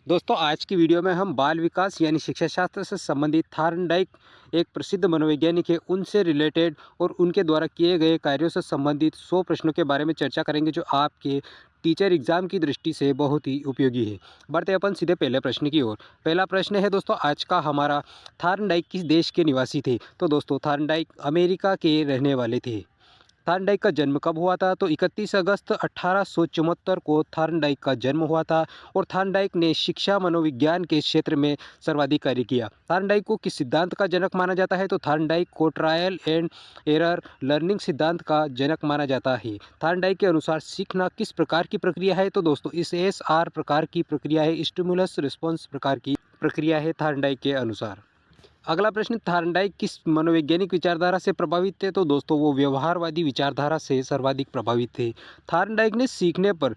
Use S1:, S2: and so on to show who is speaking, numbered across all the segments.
S1: दोस्तों आज की वीडियो में हम बाल विकास यानी शिक्षा शास्त्र से संबंधित थार्नडाइक एक प्रसिद्ध मनोवैज्ञानिक है उनसे रिलेटेड और उनके द्वारा किए गए कार्यों से संबंधित 100 प्रश्नों के बारे में चर्चा करेंगे जो आपके टीचर एग्जाम की दृष्टि से बहुत ही उपयोगी है। बढ़ते अपन सीधे पहले प्रश्न की ओर। पहला प्रश्न है दोस्तों आज का हमारा, थार्नडाइक किस देश के निवासी थे? तो दोस्तों थार्नडाइक अमेरिका के रहने वाले थे। थार्नडाइक का जन्म कब हुआ था? तो 31 अगस्त 1874 को थार्नडाइक का जन्म हुआ था और थार्नडाइक ने शिक्षा मनोविज्ञान के क्षेत्र में सर्वाधिक कार्य किया। थार्नडाइक को किस सिद्धांत का जनक माना जाता है? तो थार्नडाइक को ट्रायल एंड एरर लर्निंग सिद्धांत का जनक माना जाता है। थार्नडाइक के अनुसार सीखना किस प्रकार की प्रक्रिया है? तो दोस्तों इस SR प्रकार की प्रक्रिया है, स्टिमुलस रिस्पॉन्स प्रकार की प्रक्रिया है थार्नडाइक के अनुसार। अगला प्रश्न, थार्नडाइक किस मनोवैज्ञानिक विचारधारा से प्रभावित थे? तो दोस्तों वो व्यवहारवादी विचारधारा से सर्वाधिक प्रभावित थे। थार्नडाइक ने सीखने पर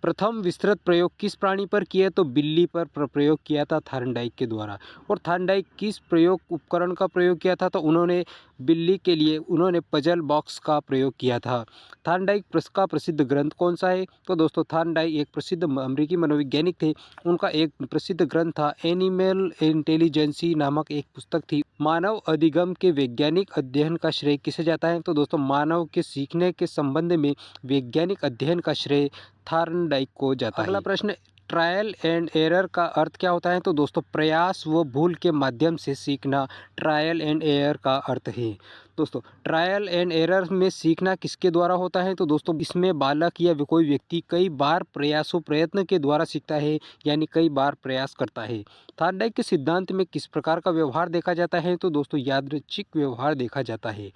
S1: प्रथम विस्तृत प्रयोग किस प्राणी पर किए? तो बिल्ली पर प्रयोग किया था थार्नडाइक के द्वारा। और थार्नडाइक किस प्रयोग उपकरण का प्रयोग किया था? तो उन्होंने बिल्ली के लिए उन्होंने पजल बॉक्स का प्रयोग किया था। थार्नडाइक का प्रसिद्ध ग्रंथ कौन सा है? तो दोस्तों थार्नडाइक एक प्रसिद्ध अमेरिकी मनोवैज्ञानिक थे। उनका एक प्रसिद्ध ग्रंथ था एनिमल इंटेलिजेंसी नामक एक पुस्तक थी। मानव अधिगम के वैज्ञानिक अध्ययन का श्रेय किसे जाता है? तो दोस्तों मानव के सीखने के संबंध में वैज्ञानिक अध्ययन का श्रेय थार्नडाइक को जाता है। अगला प्रश्न, ट्रायल एंड एरर का अर्थ क्या होता है? तो दोस्तों प्रयास व भूल के माध्यम से सीखना ट्रायल एंड एरर का अर्थ है। दोस्तों ट्रायल एंड एरर में सीखना किसके द्वारा होता है? तो दोस्तों इसमें बालक या कोई व्यक्ति कई बार प्रयत्न के द्वारा सीखता है, यानी कई बार प्रयास करता है। थार्नडाइक के सिद्धांत में किस प्रकार का व्यवहार देखा जाता है? तो दोस्तों यादृच्छिक व्यवहार देखा जाता है।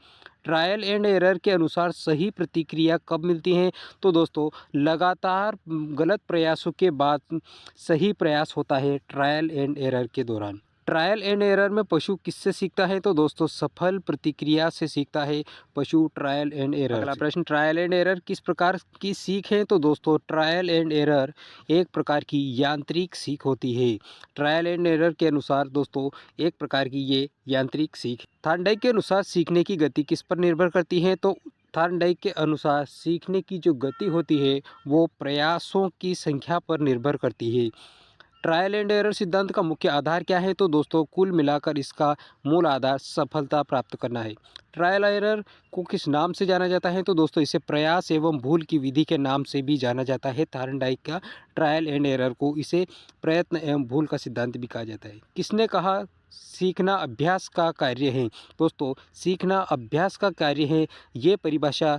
S1: ट्रायल एंड एरर के अनुसार सही प्रतिक्रिया कब मिलती है? तो दोस्तों लगातार गलत प्रयासों के बाद सही प्रयास होता है ट्रायल एंड एरर के दौरान। ट्रायल एंड एरर में पशु किससे सीखता है? तो दोस्तों सफल प्रतिक्रिया से सीखता है पशु ट्रायल एंड एरर। अगला प्रश्न, ट्रायल एंड एरर किस प्रकार की सीख है? तो दोस्तों ट्रायल एंड एरर एक प्रकार की यांत्रिक सीख होती है। ट्रायल एंड एरर के अनुसार दोस्तों एक प्रकार की ये यांत्रिक सीख। थार्नडाइक के अनुसार सीखने की गति किस पर निर्भर करती है? तो थार्नडाइक के अनुसार सीखने की जो गति होती है वो प्रयासों की संख्या पर निर्भर करती है। ट्रायल एंड एरर सिद्धांत का मुख्य आधार क्या है? तो दोस्तों कुल मिलाकर इसका मूल आधार सफलता प्राप्त करना है। ट्रायल एरर को किस नाम से जाना जाता है? तो दोस्तों इसे प्रयास एवं भूल की विधि के नाम से भी जाना जाता है। थार्नडाइक का ट्रायल एंड एरर को इसे प्रयत्न एवं भूल का सिद्धांत भी कहा जाता है। किसने कहा सीखना अभ्यास का कार्य है? दोस्तों सीखना अभ्यास का कार्य है, ये परिभाषा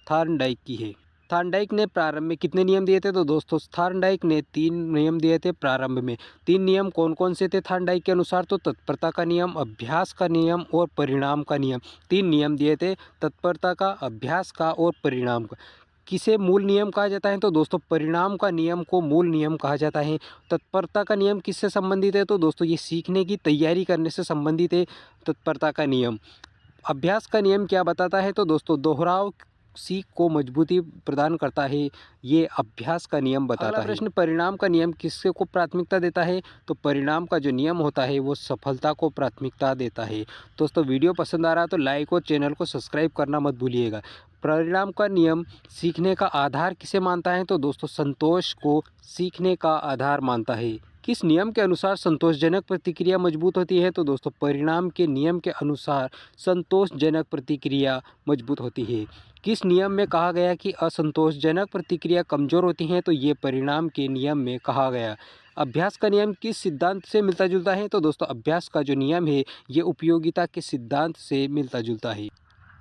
S1: थार्नडाइक की है। थार्नडाइक ने प्रारंभ में कितने नियम दिए थे? तो दोस्तों थार्नडाइक ने 3 नियम दिए थे प्रारंभ में। 3 नियम कौन कौन से थे थार्नडाइक के अनुसार? तो तत्परता का नियम, अभ्यास का नियम और परिणाम का नियम। 3 नियम दिए थे, तत्परता का, अभ्यास का और परिणाम का। किसे मूल नियम कहा जाता है? तो दोस्तों परिणाम का नियम को मूल नियम कहा जाता है। तत्परता का नियम किससे संबंधित है? तो दोस्तों ये सीखने की तैयारी करने से संबंधित है तत्परता का नियम। अभ्यास का नियम क्या बताता है? तो दोस्तों दोहराव सीख को मजबूती प्रदान करता है, ये अभ्यास का नियम बताता है। अगला प्रश्न, परिणाम का नियम किससे को प्राथमिकता देता है? तो परिणाम का जो नियम होता है वो सफलता को प्राथमिकता देता है। दोस्तों वीडियो पसंद आ रहा है तो लाइक और चैनल को सब्सक्राइब करना मत भूलिएगा। परिणाम का नियम सीखने का आधार किसे मानता है? तो दोस्तों संतोष को सीखने का आधार मानता है। किस नियम के अनुसार संतोषजनक प्रतिक्रिया मजबूत होती है? तो दोस्तों परिणाम के नियम के अनुसार संतोषजनक प्रतिक्रिया मजबूत होती है। किस नियम में कहा गया कि असंतोषजनक प्रतिक्रिया कमजोर होती हैं? तो ये परिणाम के नियम में कहा गया। अभ्यास का नियम किस सिद्धांत से मिलता जुलता है? तो दोस्तों अभ्यास का जो नियम है ये उपयोगिता के सिद्धांत से मिलता जुलता है।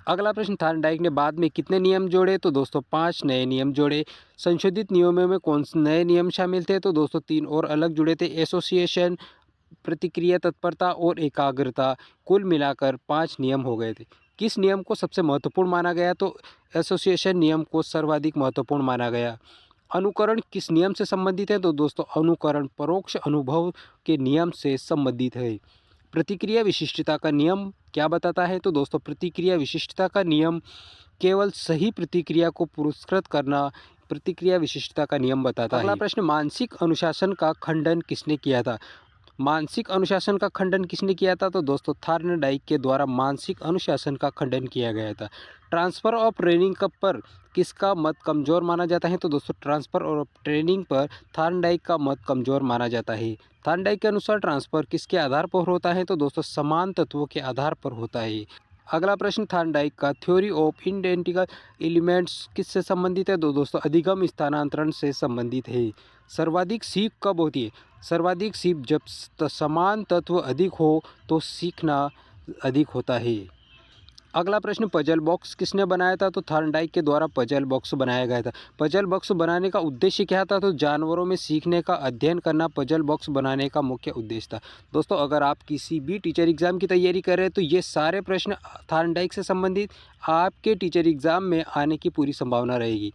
S1: अगला प्रश्न, थार्नडाइक ने बाद में कितने नियम जोड़े? तो दोस्तों 5 नए नियम जोड़े। संशोधित नियमों में कौन से नए नियम शामिल थे? तो दोस्तों 3 और अलग जुड़े थे, एसोसिएशन, प्रतिक्रिया तत्परता और एकाग्रता। कुल मिलाकर 5 नियम हो गए थे। किस नियम को सबसे महत्वपूर्ण माना गया? तो एसोसिएशन नियम को सर्वाधिक महत्वपूर्ण माना गया। अनुकरण किस नियम से संबंधित है? तो दोस्तों अनुकरण परोक्ष अनुभव के नियम से संबंधित है। प्रतिक्रिया विशिष्टता का नियम क्या बताता है? तो दोस्तों प्रतिक्रिया विशिष्टता का नियम केवल सही प्रतिक्रिया को पुरस्कृत करना प्रतिक्रिया विशिष्टता का नियम बताता है। अगला प्रश्न, मानसिक अनुशासन का खंडन किसने किया था? मानसिक अनुशासन का खंडन किसने किया था? तो दोस्तों थार्नडाइक के द्वारा मानसिक अनुशासन का खंडन किया गया था। ट्रांसफ़र ऑफ ट्रेनिंग कब पर किसका मत कमज़ोर माना जाता है? तो दोस्तों ट्रांसफ़र और ट्रेनिंग पर थार्नडाइक का मत कमज़ोर माना जाता है। थार्नडाइक के अनुसार ट्रांसफ़र किसके आधार पर होता है? तो दोस्तों समान तत्वों के आधार पर होता है। अगला प्रश्न, थार्नडाइक का थ्योरी ऑफ इडेंटिकल एलिमेंट्स किससे संबंधित है? तो दोस्तों अधिगम स्थानांतरण से संबंधित है। सर्वाधिक सीख कब होती है? सर्वाधिक सीख जब समान तत्व अधिक हो तो सीखना अधिक होता है। अगला प्रश्न, पजल बॉक्स किसने बनाया था? तो थार्नडाइक के द्वारा पजल बॉक्स बनाया गया था। पजल बॉक्स बनाने का उद्देश्य क्या था? तो जानवरों में सीखने का अध्ययन करना पजल बॉक्स बनाने का मुख्य उद्देश्य था। दोस्तों अगर आप किसी भी टीचर एग्ज़ाम की तैयारी कर रहे हैं तो ये सारे प्रश्न थार्नडाइक से संबंधित आपके टीचर एग्ज़ाम में आने की पूरी संभावना रहेगी।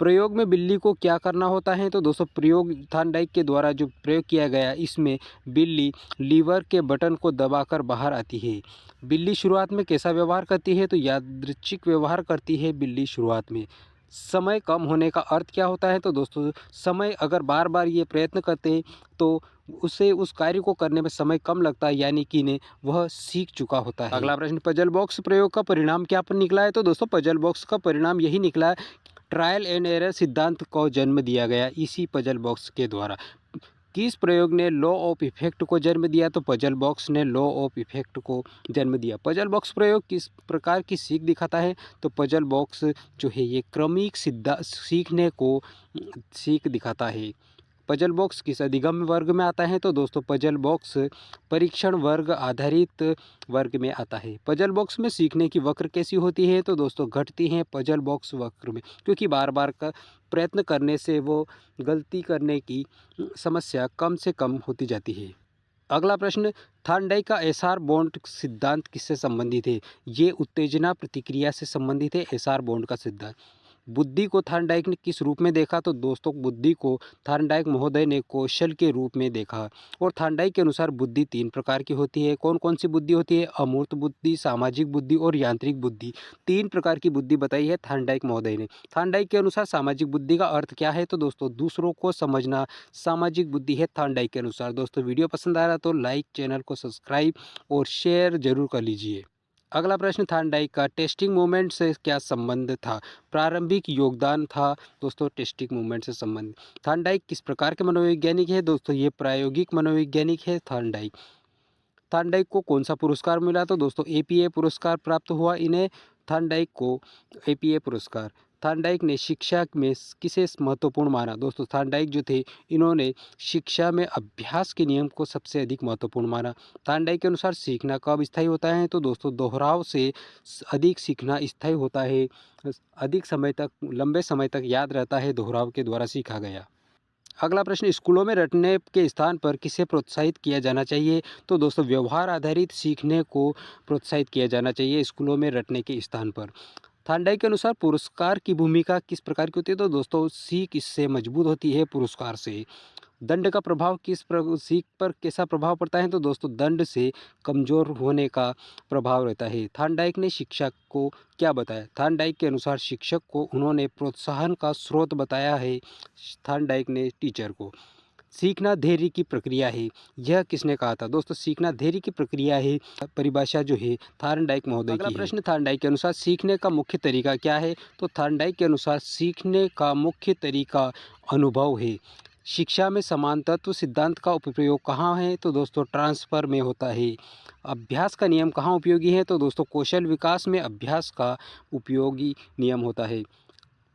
S1: प्रयोग में बिल्ली को क्या करना होता है? तो दोस्तों प्रयोग थार्नडाइक के द्वारा जो प्रयोग किया गया इसमें बिल्ली लीवर के बटन को दबाकर बाहर आती है। बिल्ली शुरुआत में कैसा व्यवहार करती है? तो यादृच्छिक व्यवहार करती है बिल्ली शुरुआत में। समय कम होने का अर्थ क्या होता है? तो दोस्तों समय अगर बार बार ये प्रयत्न करते हैं तो उसे उस कार्य को करने में समय कम लगता है, यानी कि ने वह सीख चुका होता है। अगला प्रश्न, पजल बॉक्स प्रयोग का परिणाम क्या पर निकला है? तो दोस्तों पजल बॉक्स का परिणाम यही निकला है, ट्रायल एंड एरर सिद्धांत को जन्म दिया गया इसी पजल बॉक्स के द्वारा। किस प्रयोग ने लॉ ऑफ इफेक्ट को जन्म दिया? तो पजल बॉक्स ने लॉ ऑफ इफेक्ट को जन्म दिया। पजल बॉक्स प्रयोग किस प्रकार की सीख दिखाता है? तो पजल बॉक्स जो है ये क्रमिक सीखने को सीख दिखाता है। पजल बॉक्स किस अधिगम वर्ग में आता है? तो दोस्तों पजल बॉक्स परीक्षण वर्ग आधारित वर्ग में आता है। पजल बॉक्स में सीखने की वक्र कैसी होती है? तो दोस्तों घटती है पजल बॉक्स वक्र में, क्योंकि बार बार का प्रयत्न करने से वो गलती करने की समस्या कम से कम होती जाती है। अगला प्रश्न, थार्नडाइक का एसआर बॉन्ड सिद्धांत किससे संबंधित है? ये उत्तेजना प्रतिक्रिया से संबंधित है एसआर बॉन्ड का सिद्धांत। बुद्धि को थार्नडाइक ने किस रूप में देखा? तो दोस्तों बुद्धि को थार्नडाइक महोदय ने कौशल के रूप में देखा। और थार्नडाइक के अनुसार बुद्धि 3 प्रकार की होती है। कौन कौन सी बुद्धि होती है? अमूर्त बुद्धि, सामाजिक बुद्धि और यांत्रिक बुद्धि। 3 प्रकार की बुद्धि बताई है थार्नडाइक महोदय ने। थार्नडाइक के अनुसार सामाजिक बुद्धि का अर्थ क्या है? तो दोस्तों दूसरों को समझना सामाजिक बुद्धि है थार्नडाइक के अनुसार। दोस्तों वीडियो पसंद आ रहा तो लाइक, चैनल को सब्सक्राइब और शेयर जरूर कर लीजिए। अगला प्रश्न, थार्नडाइक का टेस्टिंग मूवमेंट से क्या संबंध था? प्रारंभिक योगदान था दोस्तों टेस्टिंग मूवमेंट से संबंधित। थार्नडाइक किस प्रकार के मनोवैज्ञानिक है? दोस्तों ये प्रायोगिक मनोवैज्ञानिक है थार्नडाइक। थार्नडाइक को कौन सा पुरस्कार मिला? तो दोस्तों एपीए पुरस्कार प्राप्त हुआ इन्हें, थार्नडाइक को एपीए पुरस्कार। थार्नडाइक ने शिक्षा में किसे महत्वपूर्ण माना? दोस्तों थार्नडाइक जो थे इन्होंने शिक्षा में अभ्यास के नियम को सबसे अधिक महत्वपूर्ण माना। थार्नडाइक के अनुसार सीखना कब स्थायी होता है? तो दोस्तों दोहराव से अधिक सीखना स्थायी होता है, अधिक समय तक लंबे समय तक याद रहता है दोहराव के द्वारा सीखा गया। अगला प्रश्न, स्कूलों में रटने के स्थान पर किसे प्रोत्साहित किया जाना चाहिए? तो दोस्तों व्यवहार आधारित सीखने को प्रोत्साहित किया जाना चाहिए स्कूलों में रटने के स्थान पर। थार्नडाइक के अनुसार पुरस्कार की भूमिका किस प्रकार की होती है? तो दोस्तों सीख इससे मजबूत होती है पुरस्कार से। दंड का प्रभाव सीख पर कैसा प्रभाव पड़ता है? तो दोस्तों दंड से कमज़ोर होने का प्रभाव रहता है। थार्नडाइक ने शिक्षक को क्या बताया? थार्नडाइक के अनुसार शिक्षक को उन्होंने प्रोत्साहन का स्रोत बताया है। थार्नडाइक ने टीचर को। सीखना धैर्य की प्रक्रिया है, यह किसने कहा था? दोस्तों सीखना धैर्य की प्रक्रिया है, परिभाषा जो है थार्नडाइक महोदय की है। अगला प्रश्न, थार्नडाइक के अनुसार सीखने का मुख्य तरीका क्या है? तो थार्नडाइक के अनुसार सीखने का मुख्य तरीका अनुभव है। शिक्षा में समान तत्व सिद्धांत का उपयोग कहाँ है? तो दोस्तों ट्रांसफ़र में होता है। अभ्यास का नियम कहाँ उपयोगी है? तो दोस्तों कौशल विकास में अभ्यास का उपयोगी नियम होता है।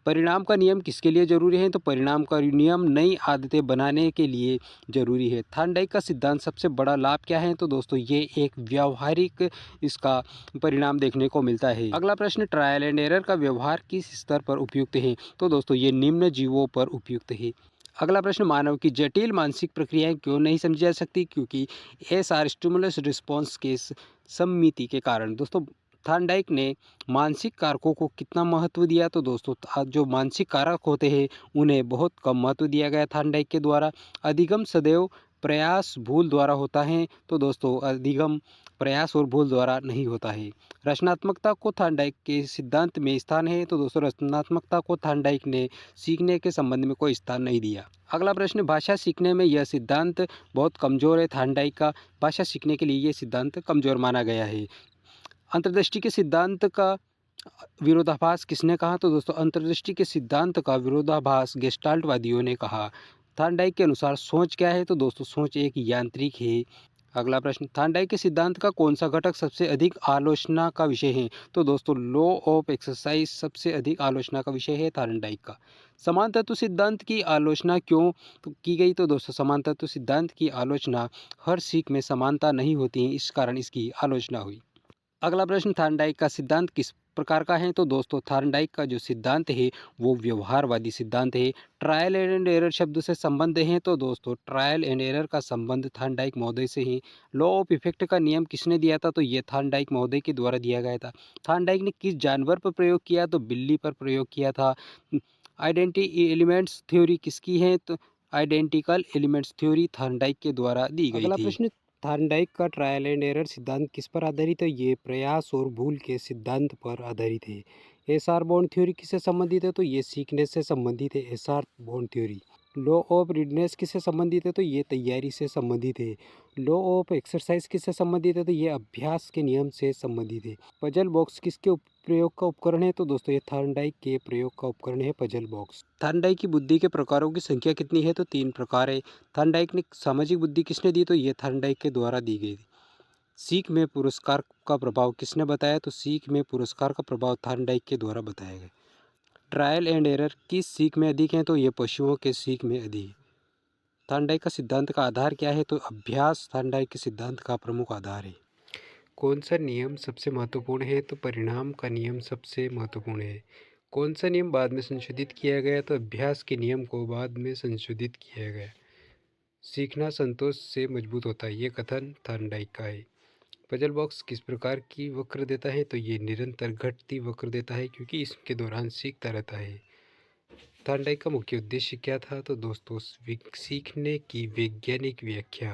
S1: परिणाम का नियम किसके लिए ज़रूरी है? तो परिणाम का नियम नई आदतें बनाने के लिए ज़रूरी है। थार्नडाइक का सिद्धांत सबसे बड़ा लाभ क्या है? तो दोस्तों ये एक व्यावहारिक इसका परिणाम देखने को मिलता है। अगला प्रश्न, ट्रायल एंड एरर का व्यवहार किस स्तर पर उपयुक्त है? तो दोस्तों ये निम्न जीवों पर उपयुक्त है। अगला प्रश्न, मानव की जटिल मानसिक प्रक्रियाएं क्यों नहीं समझी जा सकती? क्योंकि एसआर स्टिमुलस रिस्पॉन्स के सममिति के कारण। दोस्तों थार्नडाइक ने मानसिक कारकों को कितना महत्व दिया? तो दोस्तों जो मानसिक कारक होते हैं उन्हें बहुत कम महत्व दिया गया थार्नडाइक के द्वारा। अधिगम सदैव प्रयास भूल द्वारा होता है, तो दोस्तों अधिगम प्रयास और भूल द्वारा नहीं होता है। रचनात्मकता को थॉर्नडाइक के सिद्धांत में स्थान है, तो दोस्तों रचनात्मकता को थॉर्नडाइक ने सीखने के संबंध में कोई स्थान नहीं दिया। अगला प्रश्न, भाषा सीखने में यह सिद्धांत बहुत कमज़ोर है। थॉर्नडाइक का भाषा सीखने के लिए ये सिद्धांत कमज़ोर माना गया है। अंतर्दृष्टि के सिद्धांत का विरोधाभास किसने कहा? तो दोस्तों अंतर्दृष्टि के सिद्धांत का विरोधाभास गेस्टाल्टवादियों ने कहा। थॉर्नडाइक के अनुसार सोच क्या है? तो दोस्तों सोच एक यांत्रिक है। अगला प्रश्न, थॉर्नडाइक के सिद्धांत का कौन सा घटक सबसे अधिक आलोचना का विषय है? तो दोस्तों लॉ ऑफ एक्सरसाइज सबसे अधिक आलोचना का विषय है थॉर्नडाइक का। समान तत्व सिद्धांत की आलोचना क्यों की गई? तो दोस्तों समान तत्व सिद्धांत की आलोचना हर सीख में समानता नहीं होती है, इस कारण इसकी आलोचना हुई। अगला प्रश्न, थॉर्नडाइक का सिद्धांत किस प्रकार का है? तो दोस्तों थॉर्नडाइक का जो सिद्धांत है वो व्यवहारवादी सिद्धांत है। ट्रायल एंड एरर शब्द से संबंध है, तो दोस्तों ट्रायल एंड एरर का संबंध थॉर्नडाइक महोदय से है। लॉ ऑफ इफेक्ट का नियम किसने दिया था? तो ये थॉर्नडाइक महोदय के द्वारा दिया गया था। थॉर्नडाइक ने किस जानवर पर प्रयोग किया? तो बिल्ली पर प्रयोग किया था। आइडेंटिटी एलिमेंट्स थ्योरी किसकी है? तो आइडेंटिकल एलिमेंट्स थ्योरी थॉर्नडाइक के द्वारा दी गई
S2: अगला
S1: थी।
S2: प्रश्न, थॉर्नडाइक का ट्रायल एंड एरर सिद्धांत किस पर आधारित है? ये प्रयास और भूल के सिद्धांत पर आधारित है। एसआर बॉन्ड थ्योरी किससे संबंधित है? तो ये सीखने से संबंधित है, S R bond theory. Law of readiness किससे संबंधित है? तो ये तैयारी से संबंधित है। लॉ ऑफ एक्सरसाइज किससे संबंधित है? तो ये अभ्यास के नियम से संबंधित है। पजल बॉक्स किसके प्रयोग का उपकरण है? तो दोस्तों ये थॉर्नडाइक के प्रयोग का उपकरण है पजल बॉक्स।
S1: थॉर्नडाइक की बुद्धि के प्रकारों की संख्या कितनी है? तो 3 प्रकार है। थॉर्नडाइक ने सामाजिक बुद्धि किसने दी? तो ये थॉर्नडाइक के द्वारा दी गई थी। सीख में पुरस्कार का प्रभाव किसने बताया? तो सीख में पुरस्कार का प्रभाव थॉर्नडाइक के द्वारा बताया गया। ट्रायल एंड एरर किस सीख में अधिक है? तो ये पशुओं के सीख में अधिक है। थॉर्नडाइक का सिद्धांत का आधार क्या है? तो अभ्यास थॉर्नडाइक के सिद्धांत का प्रमुख आधार है।
S2: कौन सा नियम सबसे महत्वपूर्ण है? तो परिणाम का नियम सबसे महत्वपूर्ण है। कौन सा नियम बाद में संशोधित किया गया? तो अभ्यास के नियम को बाद में संशोधित किया गया। सीखना संतोष से मजबूत होता है, ये कथन थॉर्नडाइक का है। पजल बॉक्स किस प्रकार की वक्र देता है? तो ये निरंतर घटती वक्र देता है, क्योंकि इसके दौरान सीखता रहता है। थॉर्नडाइक का मुख्य उद्देश्य क्या था? तो दोस्तों सीखने की वैज्ञानिक व्याख्या।